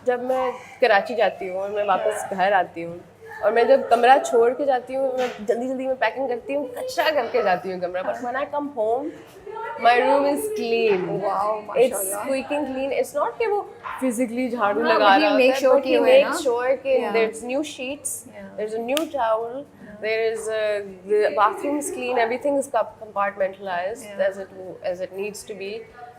जब मैं कराची जाती हूँ और मैं वापस घर आती हूँ और मैं जब कमरा छोड़ के जाती हूँ, मैं जल्दी में पैकिंग करती हूँ, कचरा करके जाती हूँ कमरा, but when I come home my room is clean, it's squeaking clean. It's not कि वो फिजिकली झाड़ू लगा रहा होता है, बट ही मेक्स श्योर कि there's new sheets, there's a new towel, there is the bathroom is clean, everything is compartmentalized as it needs to be.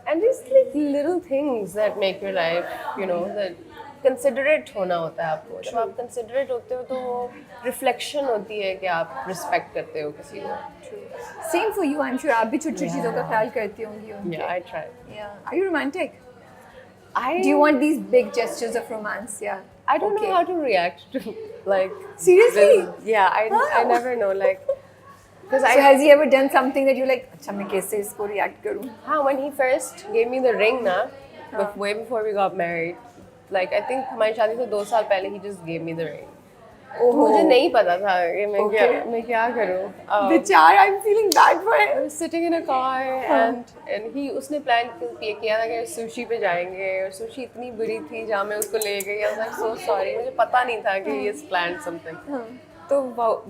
And these like little things that make your life, you know, that considerate होना होता है आपको. जब आप considerate होते हो तो वो रिफ्लेक्शन होती है कि आप रिस्पेक्ट करते हो किसी को. Same for you, I am sure आप भी छोटी छोटी चीज़ों का ख्याल करती होंगी. Yeah, I try. Are you romantic? Do you want these big gestures of romance? Yeah. I don't know how to react to like. Seriously? Yeah, I never know like. So has he ever done something that you like? अच्छा मैं कैसे इसको react करूँ? हाँ, when he first gave me the ring ना, way before we got married. Like I think हमारी शादी से 2 साल पहले he just gave me the ring. तो मुझे नहीं पता था कि मैं क्या करूँ. बेचारा, I'm feeling bad for him. I was sitting in a car and he उसने प्लान किया था कि सुशी पे जाएंगे और सुशी इतनी बुरी थी जहाँ मैं उसको ले गई. I was like so sorry, मुझे पता नहीं था कि he has planned something. तो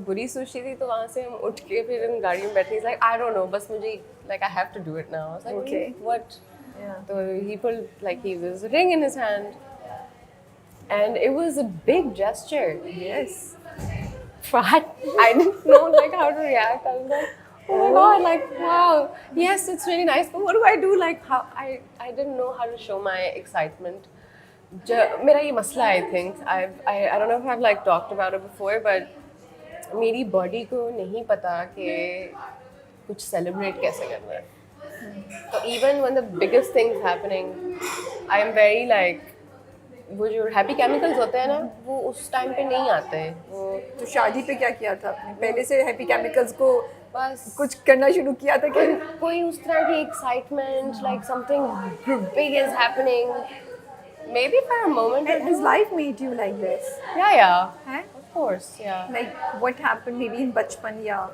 बुरी सुशी थी तो वहाँ से हम उठ के फिर हम गाड़ी में बैठे. He's like I don't know, बस मुझे like I have to do it now. I was like okay, what? So he pulled like he was a ring in his hand. And it was a big gesture. Yes. But I didn't know like how to react. I was like, oh my god, like wow, yes, it's really nice. But what do I do? Like how I didn't know how to show my excitement. मेरा ये मसला I think I don't know if I've like talked about it before, but मेरी body को नहीं पता कि कुछ celebrate कैसे करना है. So even when the biggest things happening, I am very like वो जो हैप्पी केमिकल्स होते हैं ना वो उस टाइम पे नहीं आते हैं. वो तो शादी पे क्या किया था आपने? पहले से हैप्पी केमिकल्स को बस कुछ करना शुरू किया था कि कोई उस तरह की excitement like something big is happening may be for a moment. Has life made you like this? Yeah. है? Of course, yeah. Like what happened maybe in बचपन या?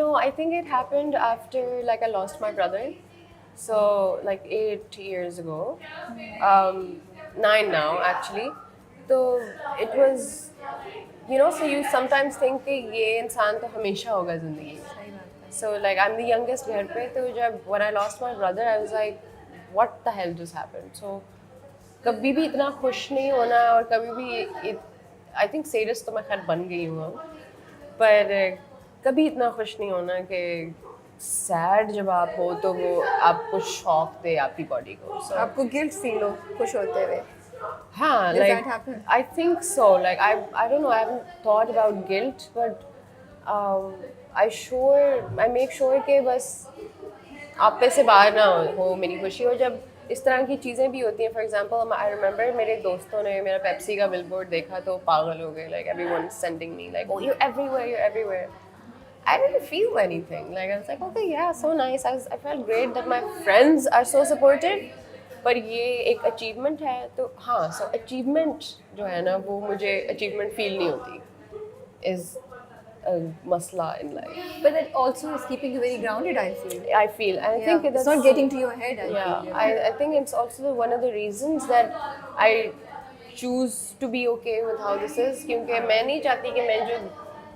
No, I think it happened after like I lost my brother. So like 8 years ago. 9 now actually. So it was, you know, so you sometimes think कि ये इंसान तो हमेशा होगा ज़िंदगी में. So like I'm the youngest घर पे, तो जब when I lost my brother I was like what the hell just happened. So कभी भी इतना खुश नहीं होना और कभी भी I think sadist तो मैं खैर बन गई हूँ, पर कभी इतना खुश नहीं होना कि सैड जब आप हो तो वो आपको शॉक दे आपकी बॉडी को. So आपको गिल्ट फील हो खुश होते हुए? हाँ, Does like that happen? I think so. Like I don't know. I haven't thought about guilt, but I make sure कि बस आप पे से बाहर ना हो मेरी खुशी. और जब इस तरह की चीज़ें भी होती हैं, फॉर एग्जांपल I remember मेरे दोस्तों ने मेरा पेप्सी का बिलबोर्ड देखा तो पागल हो गए. Like everyone sending me like, oh you're everywhere. I didn't feel anything. Like I was like, okay, yeah, so nice. I felt great that my friends are so supportive. पर ये एक achievement है तो हाँ, so achievement जो है ना वो मुझे achievement feel नहीं होती. Is a masla in life. But that also is keeping you very grounded, I feel. I feel. And I think it's not getting to your head, I feel. I think it's also one of the reasons that I choose to be okay with how this is. क्योंकि मैं नहीं चाहती कि मैं जो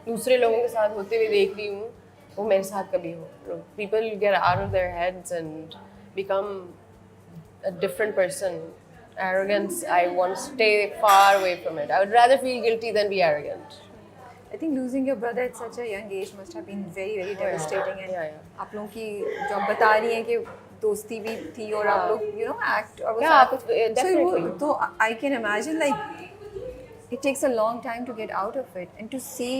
दूसरे लोगों के साथ होते हुए देख रही हूँ वो मेरे साथ कभी हो. People get out of their heads and become a different person. Arrogance, I want to stay far away from it. I would rather feel guilty than be arrogant. I think losing your brother at such a young age must have been very, very devastating. And आप लोगों की जो आप बता रही हैं कि दोस्ती भी थी और आप लोग you know act और वो साथ कुछ definitely. तो I can imagine like it takes a long time to get out of it and to see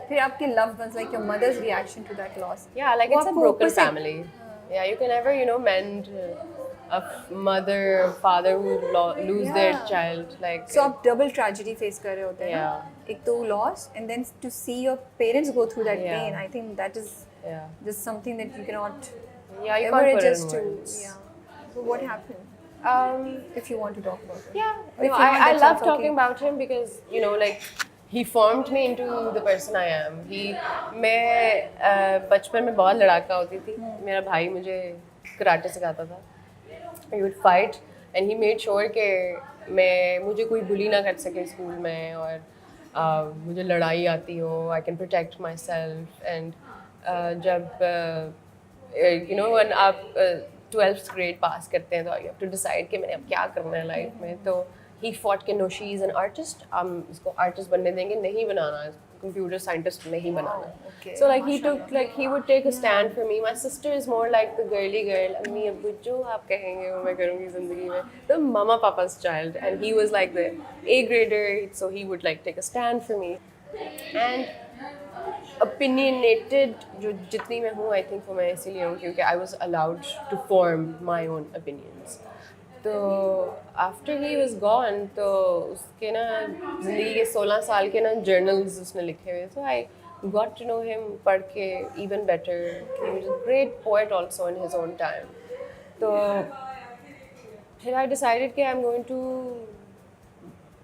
फिर आपके loved ones like your mother's reaction to that loss. Yeah, like it's a broken family. Yeah, you can never you know mend a mother or father who lose their child. Like so आप double tragedy face कर रहे होते हैं ना. एक तो loss and then to see your parents go through that pain. I think that is just something that you cannot you ever can't adjust to. So what happened? If you want to talk about it. No, I love talking about him because you know like he formed me into the person I am. मैं बचपन में बहुत लड़ाका होती थी. मेरा भाई मुझे karate सिखाता था. We would fight and he made sure कि मुझे कोई बुली ना कर सके स्कूल में, और मुझे लड़ाई आती हो, I can protect my self. And जब यू नो व्हेन आप 12th ग्रेड पास करते हैं तो यू हैव टू डिसाइड कि मैंने अब क्या करना है लाइफ में, तो ही फॉट के no she is an artist, हम इसको आर्टिस्ट बनने देंगे, नहीं बनाना, कंप्यूटर साइंटिस्ट नहीं बनाना। Okay, So like he would take a stand for me. My sister is more like the girly girl, अम्मी अब्बू जो आप कहेंगे वो मैं करूँगी ज़िंदगी में, the mama papa's child, and he was like the A grader, so he would like take a stand for me. And opinionated जो जितनी मैं हूँ, I think वो मैं इसीलिए हूँ क्योंकि I was allowed to form my own opinions. तो आफ्टर ही वाज गॉन, तो उसके ना ज़िंदगी के 16 साल के ना जर्नल्स उसने लिखे हुए, तो I got to know him पढ़ के even better. He was a great poet also in his own time. तो फिर आई डिसाइडेड कि I am going to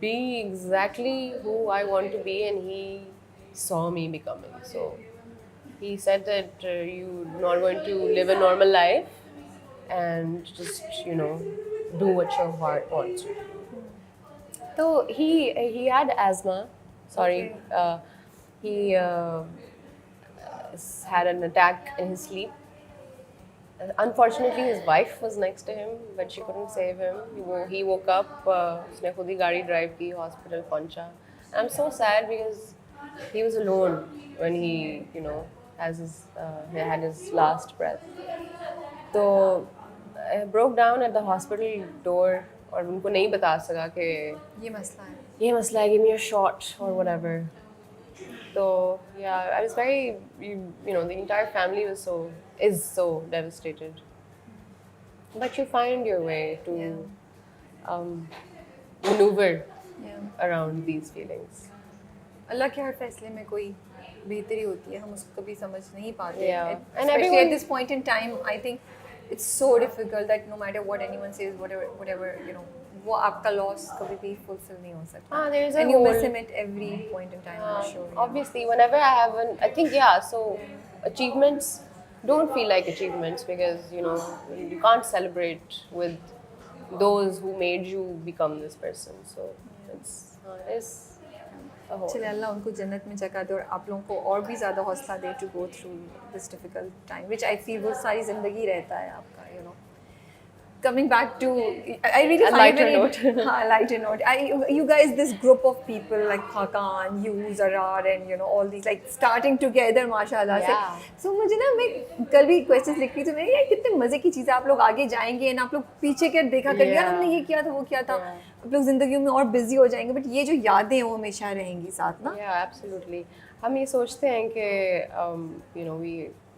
be exactly who I want to and he saw me becoming. So he said that you're not going to live a normal life and just, you know, do what your heart wants to. So he had asthma. Sorry, he had an attack in his sleep. Unfortunately, his wife was next to him, but she couldn't save him. He woke up. उसने खुद ही गाड़ी drive की, hospital पहुंचा. I'm so sad because he was alone when he, you know, he had his last breath. So I broke down at the hospital door और उनको नहीं बता सका कि ये मसला है, give me a shot or whatever. So yeah, I was very, you know, the entire family is so devastated. But you find your way to maneuver around these feelings. अल्लाह के हर फैसले में कोई बेहतरी होती है, हम उसको कभी समझ नहीं पाते। Yeah. And Especially everyone- at this point in time, I think it's so difficult that no matter what anyone says, whatever you know, वो आपका loss कभी भी fulfill नहीं हो सकता। There is a And you miss whole- him at every point in time, I'm sure. Obviously, whenever I have I think so achievements don't feel like achievements because, you know, you can't celebrate with those who made you become this person. So it's a whole. चलिए अल्लाह उनको जन्नत में जगह दे और आप लोगों को और भी ज़्यादा हौसला दे to go through this difficult time which I feel वो सारी ज़िंदगी रहता है आपका, you know. Coming back to, I really A find lighter very, note. Lighter note. You guys, this group of people like Hakan, you, Zarar, and you know all these like starting together, mashallah. Yeah. So मुझे ना मैं कल भी questions लिख रही थी, मैं यार कितने मजे की चीज़ें आप लोग आगे जाएंगे ना, आप लोग पीछे क्या देखा कर यार हमने ये किया था वो किया था, आप लोग जिंदगी में और बिजी हो जाएंगे, बट ये जो यादें वो हमेशा रहेंगी साथ ना। Yeah, absolutely. हम ये सोचते हैं कि you know,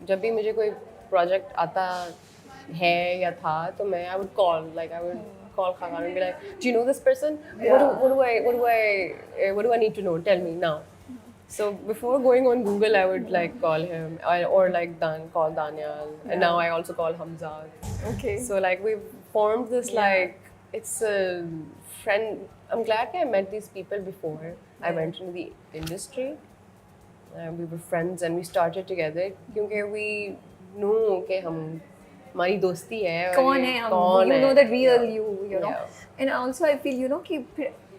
जब भी मुझे कोई प्रोजेक्ट आता है या था तो मैं I would call Khakan and be like, do you know this person? Yeah. What do I need to know? Tell me now. So before going on Google, I would like call him or like call Daniel, and now I also call Hamza. Okay. So like we've formed this like it's a friend. I'm glad that I met these people before I went into the industry. We were friends and we started together क्योंकि we knew कि हमारी दोस्ती है, कौन है हम, you know the real you know, and also I feel you know कि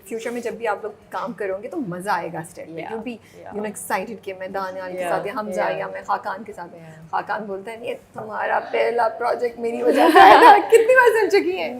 future में जब भी आप लोग काम करोगे तो मजा आएगा स्टेप पे, you be you know excited कि मैं दानियाल के साथ या हमजा या मैं खाकान के साथ। खाकान बोलता है नहीं तुम्हारा पहला प्रोजेक्ट मेरी वजह से आया था, कितनी बार सुन चुकी हैं।